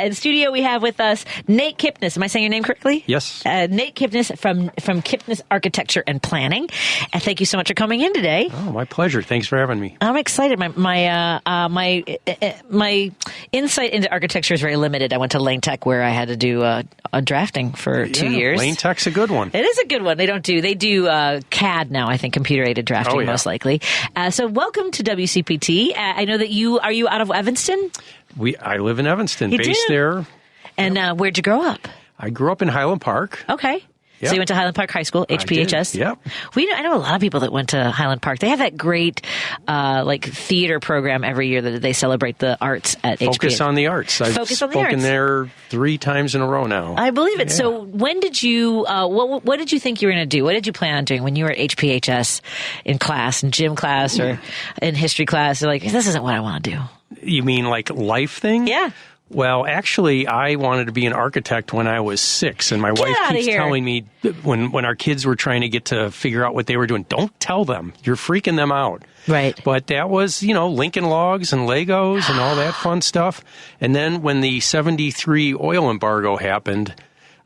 In studio, we have with us Nate Kipnis. Am I saying your name correctly? Yes. Nate Kipnis from Kipnis Architecture and Planning. And thank you so much for coming in today. Oh, my pleasure. Thanks for having me. I'm excited. My insight into architecture is very limited. I went to Lane Tech where I had to do a drafting for 2 years. Lane Tech's a good one. It is a good one. They do CAD now, I think, computer-aided drafting most likely. So welcome to WCPT. I know that are you out of Evanston? I live in Evanston, based there. And where'd you grow up? I grew up in Highland Park. Okay. Yep. So you went to Highland Park High School, HPHS? Yep. I know a lot of people that went to Highland Park. They have that great theater program every year that they celebrate the arts at HPHS. Focus on the arts. I've spoken there 3 times in a row now. I believe it. Yeah. So when did you, what did you think you were going to do? What did you plan on doing when you were at HPHS in class, in gym class or in history class? You're like, this isn't what I want to do. You mean like life thing? Yeah. Well, actually, I wanted to be an architect when I was 6, and my wife keeps telling me when our kids were trying to get to figure out what they were doing, don't tell them. You're freaking them out. Right. But that was, Lincoln Logs and Legos and all that fun stuff. And then when the 73 oil embargo happened,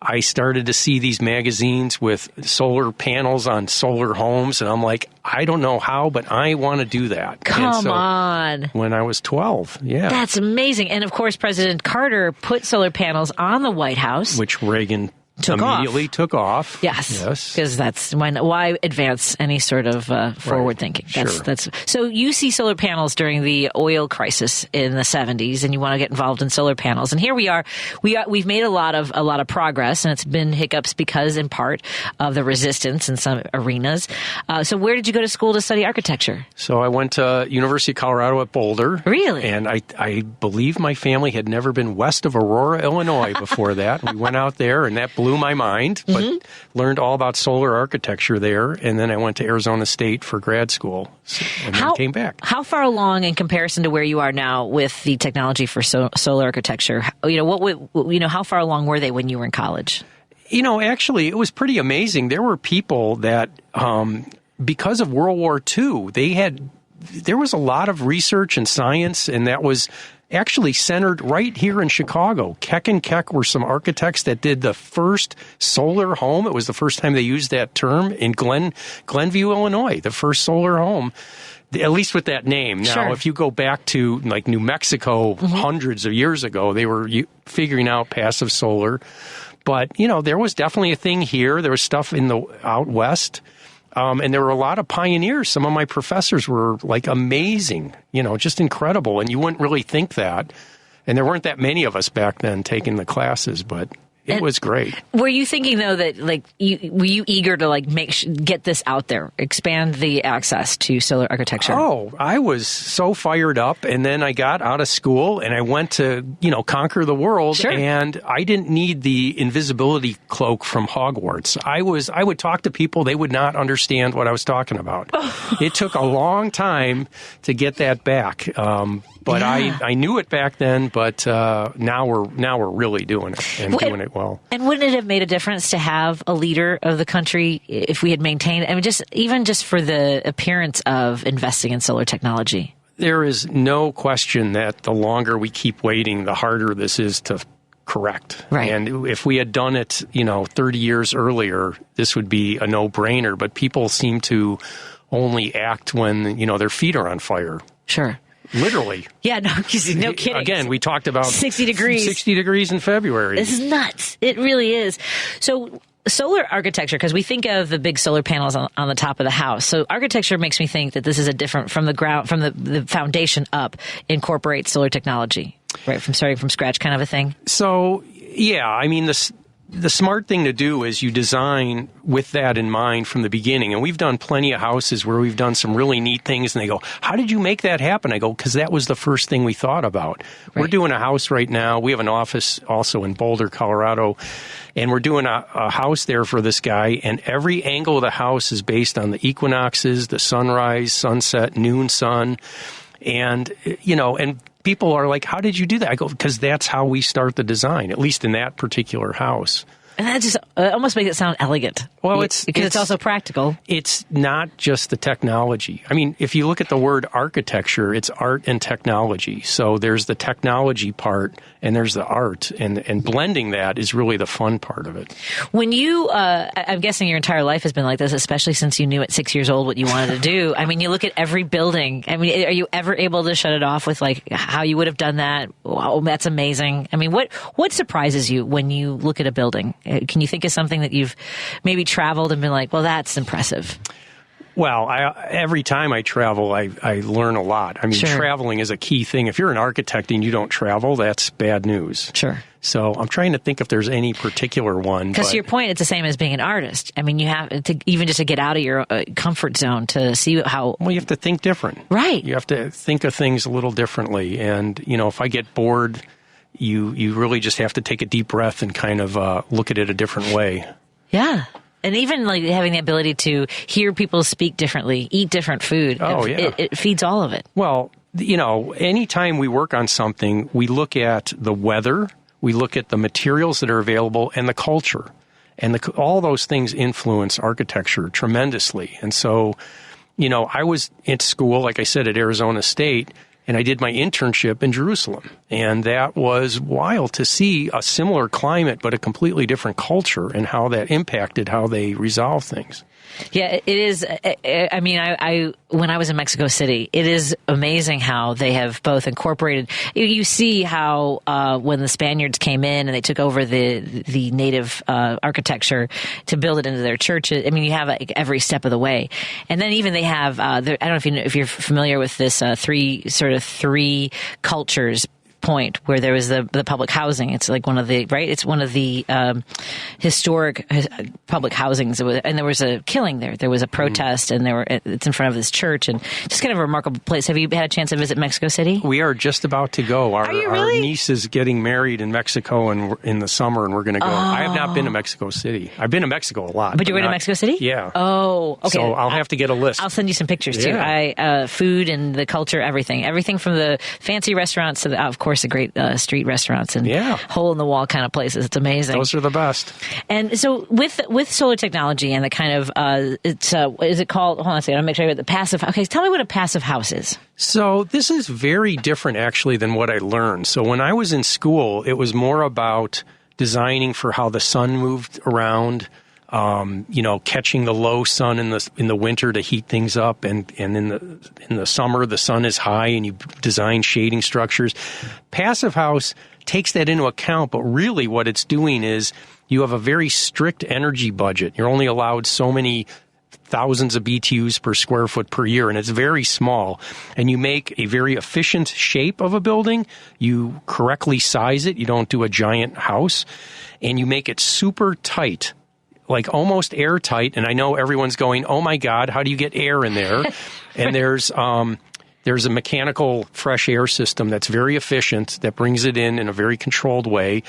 I started to see these magazines with solar panels on solar homes, and I'm like, I don't know how, but I want to do that. Come on. When I was 12, yeah. That's amazing. And, of course, President Carter put solar panels on the White House. Which Reagan immediately took off. Yes. Because that's why advance any sort of forward thinking. So you see solar panels during the oil crisis in the 70s, and you want to get involved in solar panels. And here we are. We've made a lot of progress, and it's been hiccups because, in part, of the resistance in some arenas. So where did you go to school to study architecture? So I went to University of Colorado at Boulder. Really? And I believe my family had never been west of Aurora, Illinois before that. We went out there, and that blew my mind, but learned all about solar architecture there. And then I went to Arizona State for grad school and then came back. How far along in comparison to where you are now with the technology for solar architecture? How far along were they when you were in college? Actually, it was pretty amazing. There were people that, because of World War II, there was a lot of research and science, and that was actually centered right here in Chicago. Keck and Keck were some architects that did the first solar home. It was the first time they used that term in Glenview, Illinois, the first solar home, at least with that name. Now, if you go back to like New Mexico hundreds of years ago, they were figuring out passive solar. But, there was definitely a thing here. There was stuff out west. And there were a lot of pioneers. Some of my professors were like amazing, just incredible. And you wouldn't really think that. And there weren't that many of us back then taking the classes, but it was great. Were you thinking, though, that were you eager to get this out there, expand the access to solar architecture? Oh, I was so fired up. And then I got out of school and I went to, conquer the world. Sure. And I didn't need the invisibility cloak from Hogwarts. I would talk to people. They would not understand what I was talking about. It took a long time to get that back. But I knew it back then, but now we're really doing it and doing it well. And wouldn't it have made a difference to have a leader of the country if we had maintained, just for the appearance of investing in solar technology? There is no question that the longer we keep waiting, the harder this is to correct. Right. And if we had done it, 30 years earlier, this would be a no-brainer. But people seem to only act when, their feet are on fire. Sure. Literally. Yeah, no kidding. Again, we talked about 60 degrees. 60 degrees in February. This is nuts. It really is. So solar architecture, because we think of the big solar panels on the top of the house. So architecture makes me think that this is a different, from the ground, from the foundation up, incorporates solar technology, right? From starting from scratch kind of a thing. So, yeah, the smart thing to do is you design with that in mind from the beginning. And we've done plenty of houses where we've done some really neat things, and they go, how did you make that happen? I go, because that was the first thing we thought about. Right. We're doing a house right now. We have an office also in Boulder, Colorado, and we're doing a house there for this guy, and every angle of the house is based on the equinoxes, the sunrise, sunset, noon sun, and, and people are like, how did you do that? I go, because that's how we start the design, at least in that particular house. And that just almost makes it sound elegant. Well, because it's also practical. It's not just the technology. I mean, if you look at the word architecture, it's art and technology. So there's the technology part and there's the art, and blending that is really the fun part of it. When you, I'm guessing your entire life has been like this, especially since you knew at 6 years old what you wanted to do. I mean, you look at every building. I mean, are you ever able to shut it off with like how you would have done that? Wow, that's amazing. I mean, what surprises you when you look at a building? Can you think of something that you've maybe traveled and been like, well, that's impressive? Well, every time I travel, I learn a lot. I mean, traveling is a key thing. If you're an architect and you don't travel, that's bad news. Sure. So I'm trying to think if there's any particular one. Because to your point, it's the same as being an artist. I mean, you have to, even just to get out of your comfort zone to see how... Well, you have to think different. Right. You have to think of things a little differently. And, you know, if I get bored, you really just have to take a deep breath and kind of look at it a different way. Yeah. And even like having the ability to hear people speak differently, eat different food. Oh, yeah. It feeds all of it. Well, you know, anytime we work on something, we look at the weather, we look at the materials that are available, and the culture. And all those things influence architecture tremendously. And so, you know, I was at school, like I said, at Arizona State, and I did my internship in Jerusalem. And that was wild to see a similar climate, but a completely different culture and how that impacted how they resolve things. Yeah, it is. I mean, I when I was in Mexico City, it is amazing how they have both incorporated. You see how when the Spaniards came in and they took over the native architecture to build it into their churches. I mean, you have every step of the way, and then even they have. I don't know if you're familiar with this three cultures point where there was the public housing. It's like one of the, right? It's one of the historic public housings. And there was a killing there. There was a protest and it's in front of this church and just kind of a remarkable place. Have you had a chance to visit Mexico City? We are just about to go. Are you really? Our niece is getting married in Mexico and in the summer and we're going to go. I have not been to Mexico City. I've been to Mexico a lot. But you're going to Mexico City? Yeah. Oh, okay. So I'll have to get a list. I'll send you some pictures too. Food and the culture, everything from the fancy restaurants to the, of course, the great street restaurants and hole-in-the-wall kind of places. It's amazing. Those are the best. And so with solar technology and the kind of, is it called, hold on a second, I'll make sure I get the passive, okay, tell me what a passive house is. So this is very different actually than what I learned. So when I was in school, it was more about designing for how the sun moved around, catching the low sun in the winter to heat things up, and in the summer the sun is high and you design shading structures. Passive house takes that into account, but really what it's doing is you have a very strict energy budget. You're only allowed so many thousands of BTUs per square foot per year, and it's very small. And you make a very efficient shape of a building. You correctly size it. You don't do a giant house, and you make it super tight, like almost airtight. And I know everyone's going, oh my God, how do you get air in there? And there's a mechanical fresh air system that's very efficient that brings it in a very controlled way.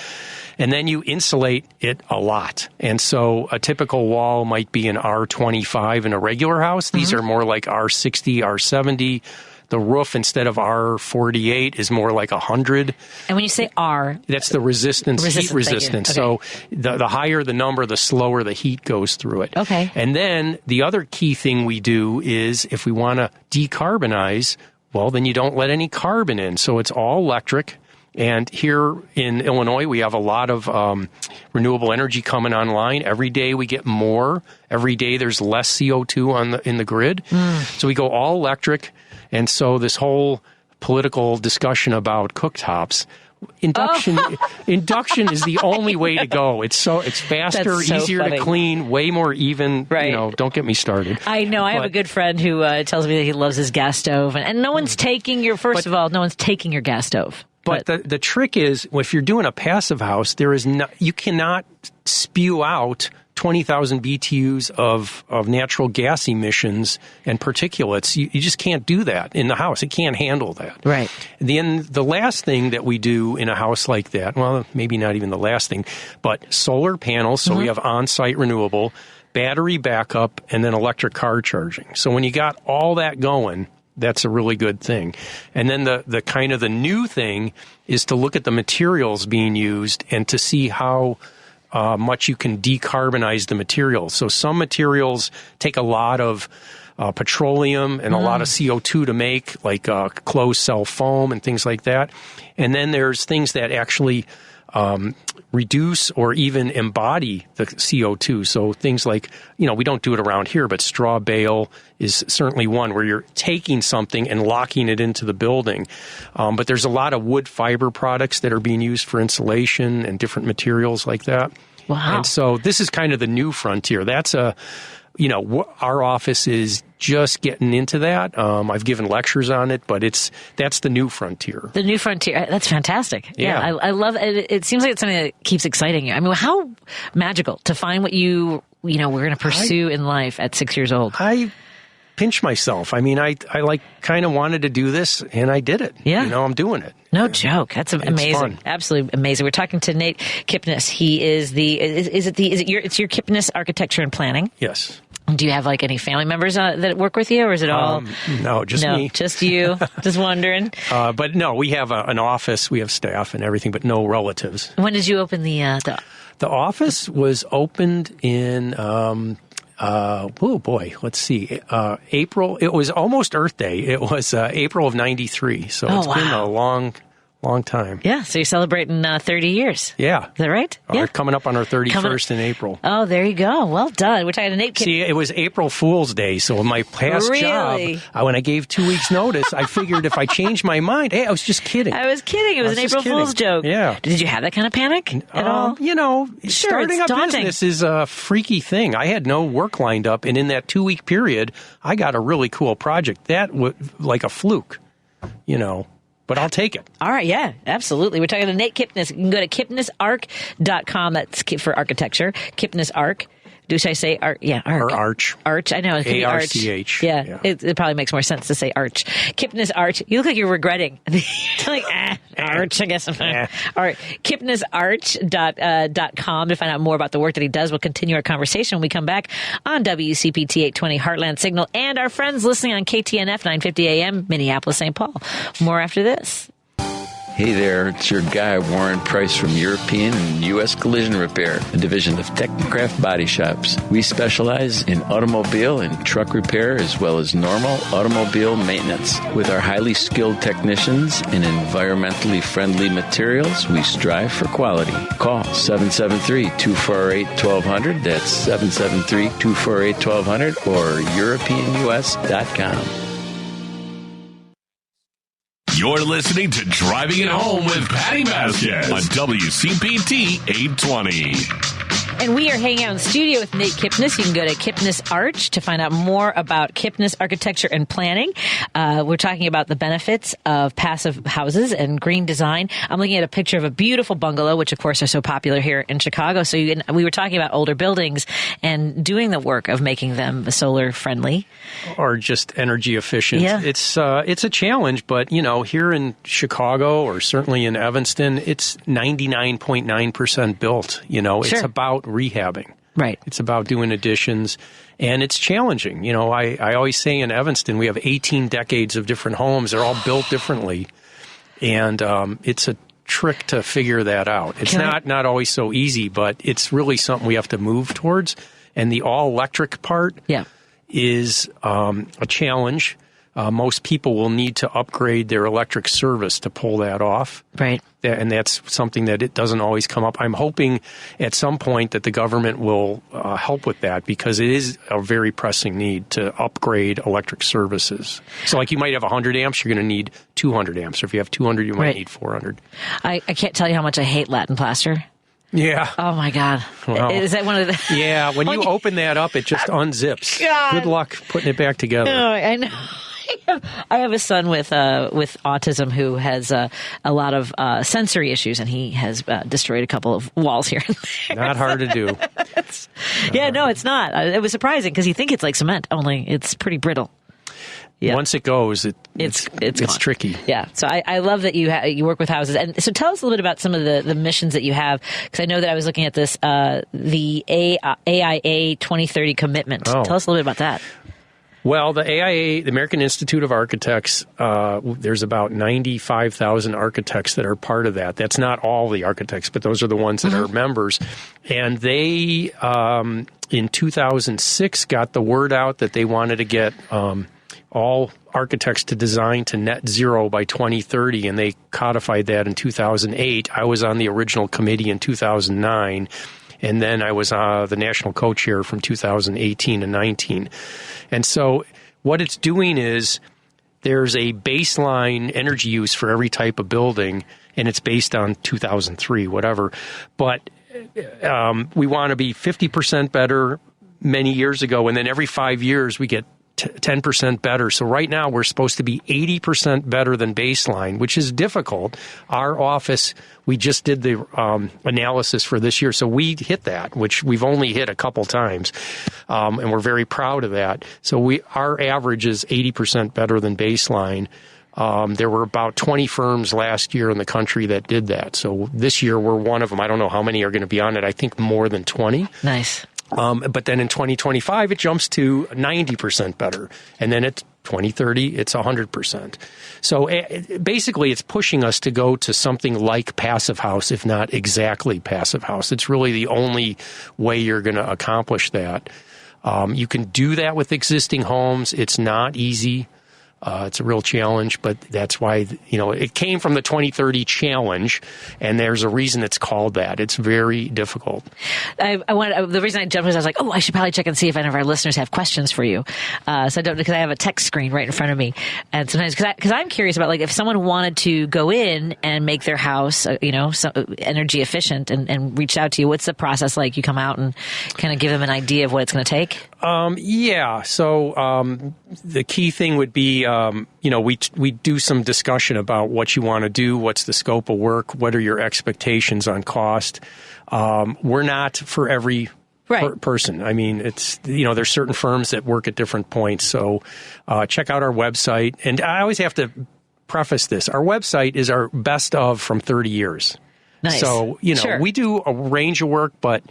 And then you insulate it a lot. And so a typical wall might be an R25 in a regular house. These are more like R60, R70. The roof, instead of R48, is more like 100. And when you say R... That's the heat resistance. Okay. So the higher the number, the slower the heat goes through it. Okay. And then the other key thing we do is if we want to decarbonize, well, then you don't let any carbon in. So it's all electric. And here in Illinois, we have a lot of renewable energy coming online. Every day we get more. Every day there's less CO2 in the grid. So we go all electric. And so this whole political discussion about cooktops, induction is the only way to go. It's faster, easier to clean, way more even. Right. Don't get me started. I know. I have a good friend who tells me that he loves his gas stove, and no one's taking your. First of all, no one's taking your gas stove. But the trick is, if you're doing a passive house, you cannot spew out 20,000 BTUs of natural gas emissions and particulates. You just can't do that in the house. It can't handle that. Right. Then the last thing that we do in a house like that, well, maybe not even the last thing, but solar panels. So we have on-site renewable, battery backup, and then electric car charging. So when you got all that going, that's a really good thing. And then the kind of the new thing is to look at the materials being used and to see how much you can decarbonize the materials. So some materials take a lot of petroleum and a lot of CO2 to make, like closed cell foam and things like that. And then there's things that actually reduce or even embody the CO2. So things like, we don't do it around here, but straw bale is certainly one where you're taking something and locking it into the building. But there's a lot of wood fiber products that are being used for insulation and different materials like that. Wow. And so this is kind of the new frontier. That's our office is just getting into that. I've given lectures on it, but that's the new frontier. The new frontier. That's fantastic. Yeah. I love it. It seems like it's something that keeps exciting you. I mean, how magical to find what we're going to pursue in life at 6 years old. I pinch myself. I mean, I kind of wanted to do this and I did it. Yeah. I'm doing it. No joke. That's amazing. Fun. Absolutely amazing. We're talking to Nate Kipnis. He is it's your Kipnis Architecture and Planning? Yes. Do you have any family members that work with you, or is it all? No, just me. Just you. Just wondering. But no, we have an office, we have staff and everything, but no relatives. When did you open the office was opened in, let's see, April. It was almost Earth Day. It was April of '93. So it's been a long time. Yeah, so you're celebrating 30 years. Yeah. Is that right? We're coming up on our 31st in April. Oh, there you go. Well done. We're talking to Nate. See, it was April Fool's Day, so my past job, when I gave 2 weeks notice, I figured if I changed my mind, hey, I was just kidding. I was kidding. It was an April Fool's joke. Yeah. Did you have that kind of panic at all? Starting a business is a freaky thing. I had no work lined up, and in that 2-week period, I got a really cool project. That was like a fluke, But I'll take it. All right, yeah, absolutely. We're talking to Nate Kipnis. You can go to kipnisarch.com. That's for architecture. Kipnis Arch. Should I say Arch? Yeah, Arch. Or Arch. Arch, I know. It could be Arch. ARCH. Yeah. It probably makes more sense to say Arch. Kipnis Arch. You look like you're regretting. Arch, I guess. All right. Kipnisarch.com to find out more about the work that he does. We'll continue our conversation when we come back on WCPT 820 Heartland Signal and our friends listening on KTNF 950 AM, Minneapolis, St. Paul. More after this. Hey there, it's your guy, Warren Price from European and U.S. Collision Repair, a division of Technicraft Body Shops. We specialize in automobile and truck repair as well as normal automobile maintenance. With our highly skilled technicians and environmentally friendly materials, we strive for quality. Call 773-248-1200. That's 773-248-1200 or EuropeanUS.com. You're listening to Driving It Home with Patti Vasquez on WCPT 820. And we are hanging out in the studio with Nate Kipnis. You can go to Kipnis Arch to find out more about Kipnis Architecture and Planning. We're talking about the benefits of passive houses and green design. I'm looking at a picture of a beautiful bungalow, which of course are so popular here in Chicago. So we were talking about older buildings and doing the work of making them solar friendly. Or just energy efficient. Yeah. It's a challenge, but here in Chicago or certainly in Evanston, it's 99.9% built. It's about rehabbing. Right. It's about doing additions, and it's challenging. I always say in Evanston, we have 18 decades of different homes. They're all built differently, and it's a trick to figure that out. It's not always so easy, but it's really something we have to move towards, and the all-electric part is a challenge. Most people will need to upgrade their electric service to pull that off. Right. And that's something that it doesn't always come up. I'm hoping at some point that the government will help with that because it is a very pressing need to upgrade electric services. So like you might have 100 amps, you're going to need 200 amps. Or if you have 200, you might need 400. I can't tell you how much I hate Latin plaster. Yeah. Oh, my God. Well, is that one of the... Yeah, when you open that up, it just unzips. God. Good luck putting it back together. No, I know. I have a son with autism who has a lot of sensory issues, and he has destroyed a couple of walls here and there. Not hard to do. No, it's not. It was surprising because you think it's like cement, only it's pretty brittle. Yeah. Once it goes, it's tricky. Yeah. So I love that you work with houses. And so tell us a little bit about some of the missions that you have, because I know that I was looking at this, the AIA 2030 commitment. Oh. Tell us a little bit about that. Well, the AIA, the American Institute of Architects, there's about 95,000 architects that are part of that. That's not all the architects, but those are the ones that are members. And they, in 2006, got the word out that they wanted to get all architects to design to net zero by 2030, and they codified that in 2008. I was on the original committee in 2009. And then I was the national co-chair from 2018 to 19. And so what it's doing is there's a baseline energy use for every type of building, and it's based on 2003, whatever. But we want to be 50% better many years ago, and then every 5 years we get 10% better. So right now we're supposed to be 80% better than baseline, which is difficult. Our office, we just did the analysis for this year, so we hit that, which we've only hit a couple times, and we're very proud of that. So our average is 80% better than baseline. There were about 20 firms last year in the country that did that. So this year we're one of them. I don't know how many are going to be on it. I think more than 20. Nice. But then in 2025, it jumps to 90% better. And then at 2030, it's 100%. So basically, it's pushing us to go to something like Passive House, if not exactly Passive House. It's really the only way you're going to accomplish that. You can do that with existing homes. It's not easy. It's a real challenge, but that's why, it came from the 2030 challenge, and there's a reason it's called that. It's very difficult. The reason I jumped was I was like, I should probably check and see if any of our listeners have questions for you. Because I have a text screen right in front of me. And sometimes, because I'm curious about, if someone wanted to go in and make their house, energy efficient and reach out to you, what's the process like? You come out and kind of give them an idea of what it's going to take? So the key thing would be, we do some discussion about what you want to do, what's the scope of work, what are your expectations on cost. We're not for every person. I mean, it's, there's certain firms that work at different points. So check out our website. And I always have to preface this. Our website is our best of from 30 years. Nice. So, Sure. We do a range of work, but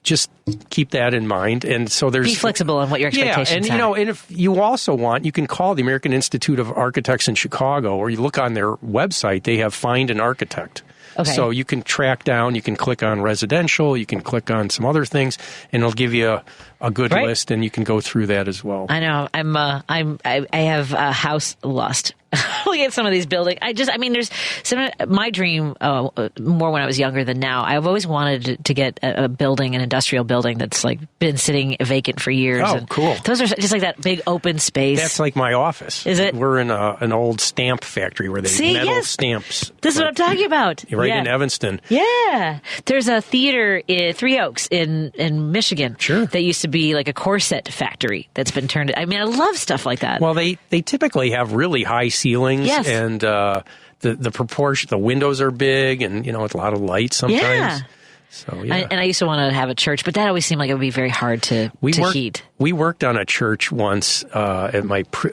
just keep that in mind. And so be flexible on what your expectations are. And if you also want, you can call the American Institute of Architects in Chicago, or you look on their website, they have Find an Architect. Okay. So you can track down, you can click on residential, you can click on some other things, and it'll give you a good list, and you can go through that as well. I know. I have a house lost. Looking at some of these buildings, there's my dream, more when I was younger than now. I've always wanted to get a building, an industrial building that's been sitting vacant for years. Oh, and cool. Those are just like that big open space. That's like my office. Is it? We're in an old stamp factory where they metal stamps. This is what I'm talking about. Right in Evanston. Yeah. There's a theater in Three Oaks in Michigan. Sure. That used to be like a corset factory that's been turned. I love stuff like that. Well, they typically have really high ceilings. Yes. And the proportion, the windows are big, and with a lot of light sometimes. Yeah. So yeah. And I used to want to have a church, but that always seemed like it would be very hard to heat. We worked on a church once at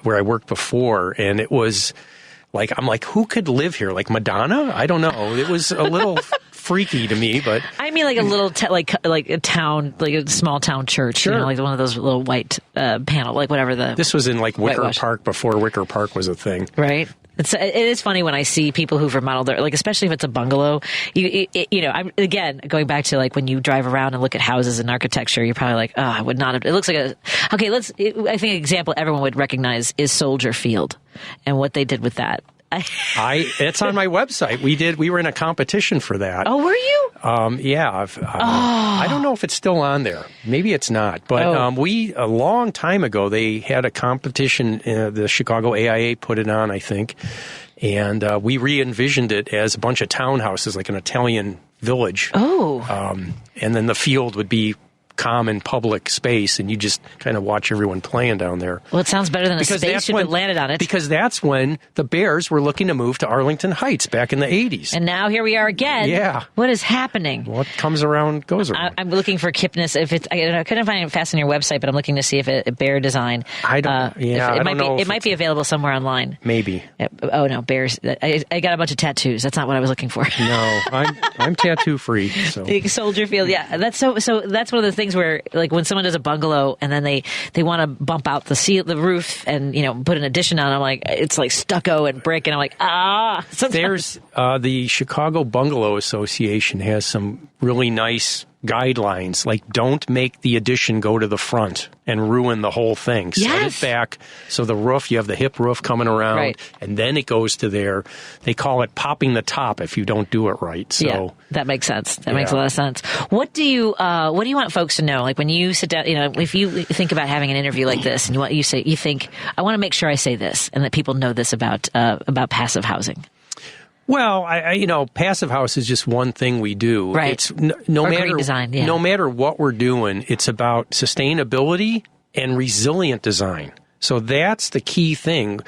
where I worked before, and it was I'm like, who could live here? Like Madonna? I don't know. It was a little freaky to me, but I mean, like a little like a town, like a small town church. Sure. Like one of those little white panel, like whatever the. This was in Wicker Park before Wicker Park was a thing, right? It is funny when I see people who've remodeled their, especially if it's a bungalow. I'm again going back to when you drive around and look at houses and architecture, you're probably like, oh, I would not have. It looks like I think an example everyone would recognize is Soldier Field and what they did with that. It's on my website. We were in a competition for that. Oh, were you? Yeah. I don't know if it's still on there. Maybe it's not. But a long time ago, they had a competition. The Chicago AIA put it on, I think. And we re-envisioned it as a bunch of townhouses, like an Italian village. Oh. And then the field would be common public space, and you just kind of watch everyone playing down there. Well, it sounds better than a spaceship that landed on it. Because that's when the Bears were looking to move to Arlington Heights back in the 80s. And now here we are again. Yeah. What is happening? What comes around goes around. I'm looking for Kipnis. I couldn't find it fast on your website, but I'm looking to see if a bear design. I don't know. It might be available somewhere online. Maybe. Oh no, bears! I got a bunch of tattoos. That's not what I was looking for. No, I'm tattoo free. So. Soldier Field. Yeah, that's so. That's one of the things things where, like, when someone does a bungalow and then they want to bump out the roof and, put an addition on, I'm like, it's like stucco and brick, and I'm like, Sometimes. There's the Chicago Bungalow Association has some really nice guidelines, like don't make the addition go to the front and ruin the whole thing. Yes. Set it back so the roof, you have the hip roof coming around, right, and then it goes to there. They call it popping the top if you don't do it right. So yeah, that makes sense. That makes a lot of sense. What do you want folks to know? Like when you sit down, if you think about having an interview like this, and you think, I want to make sure I say this and that people know this about passive housing. Well, passive house is just one thing we do. Right. It's no matter what we're doing, it's about sustainability and resilient design. So that's the key thing.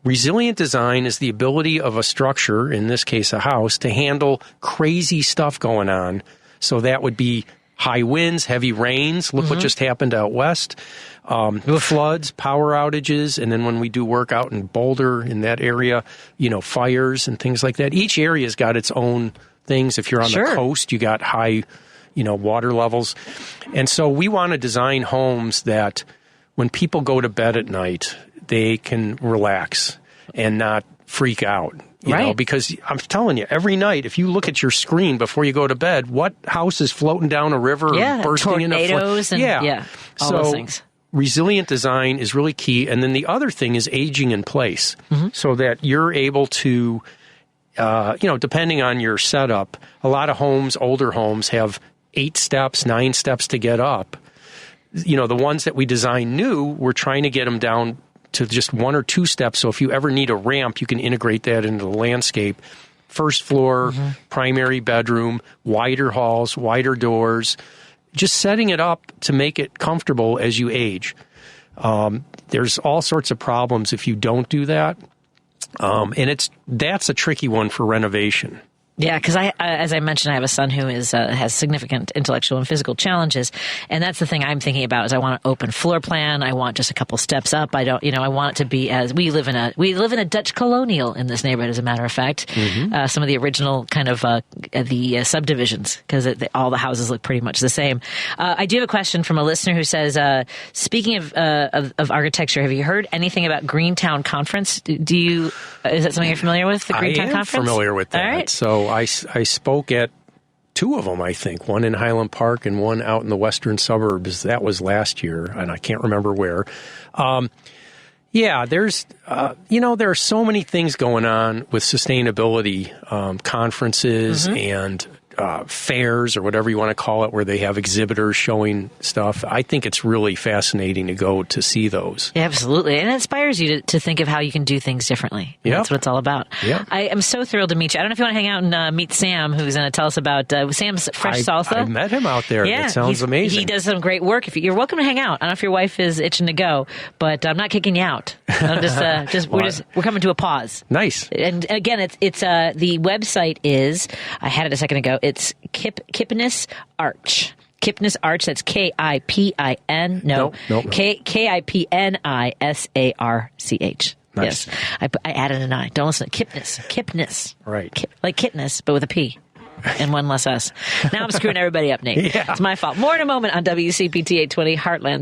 Resilient design is the ability of a structure, in this case a house, to handle crazy stuff going on. So that would be high winds, heavy rains. Look what just happened out west. Floods, power outages, and then when we do work out in Boulder, in that area, fires and things like that. Each area's got its own things. If you're on the coast, you got high, water levels. And so we want to design homes that when people go to bed at night, they can relax and not freak out. You know, because I'm telling you, every night, if you look at your screen before you go to bed, what house is floating down a river or bursting in a tornadoes and all those things. Resilient design is really key. And then the other thing is aging in place so that you're able to, depending on your setup, a lot of homes, older homes, have 8 steps, 9 steps to get up. The ones that we design new, we're trying to get them down to just 1 or 2 steps. So if you ever need a ramp, you can integrate that into the landscape. First floor, primary bedroom, wider halls, wider doors, just setting it up to make it comfortable as you age. There's all sorts of problems if you don't do that. And that's a tricky one for renovation. Yeah, because as I mentioned, I have a son who has significant intellectual and physical challenges, and that's the thing I'm thinking about. Is I want an open floor plan. I want just a couple steps up. I don't, I want it to be as we live in a Dutch colonial in this neighborhood. As a matter of fact, some of the original kind of the subdivisions, because all the houses look pretty much the same. I do have a question from a listener who says, speaking of architecture, have you heard anything about Greentown Conference? Is that something you're familiar with? The Greentown Conference? I am familiar with that. All right. So I spoke at 2 of them, I think, one in Highland Park and one out in the western suburbs. That was last year, and I can't remember where. There's, there are so many things going on with sustainability conferences and fairs or whatever you want to call it, where they have exhibitors showing stuff. I think it's really fascinating to go to see those. Yeah, absolutely. And it inspires you to think of how you can do things differently. Yep. That's what it's all about. Yep. I am so thrilled to meet you. I don't know if you want to hang out and meet Sam, who's going to tell us about Sam's Fresh Salsa. I met him out there. Yeah, it sounds amazing. He does some great work. You're welcome to hang out. I don't know if your wife is itching to go, but I'm not kicking you out. I'm we're coming to a pause. Nice. And again, it's the website is, I had it a second ago, it's Kipnis Arch. Kipnis Arch, that's K-I-P-I-N. No. K-I-P-N-I-S-A-R-C-H. Nice. Yes. I added an I. Don't listen to Kipnis. Right. Like Kitness, but with a P. And one less S. Now I'm screwing everybody up, Nate. Yeah. It's my fault. More in a moment on WCPT 820 Heartland.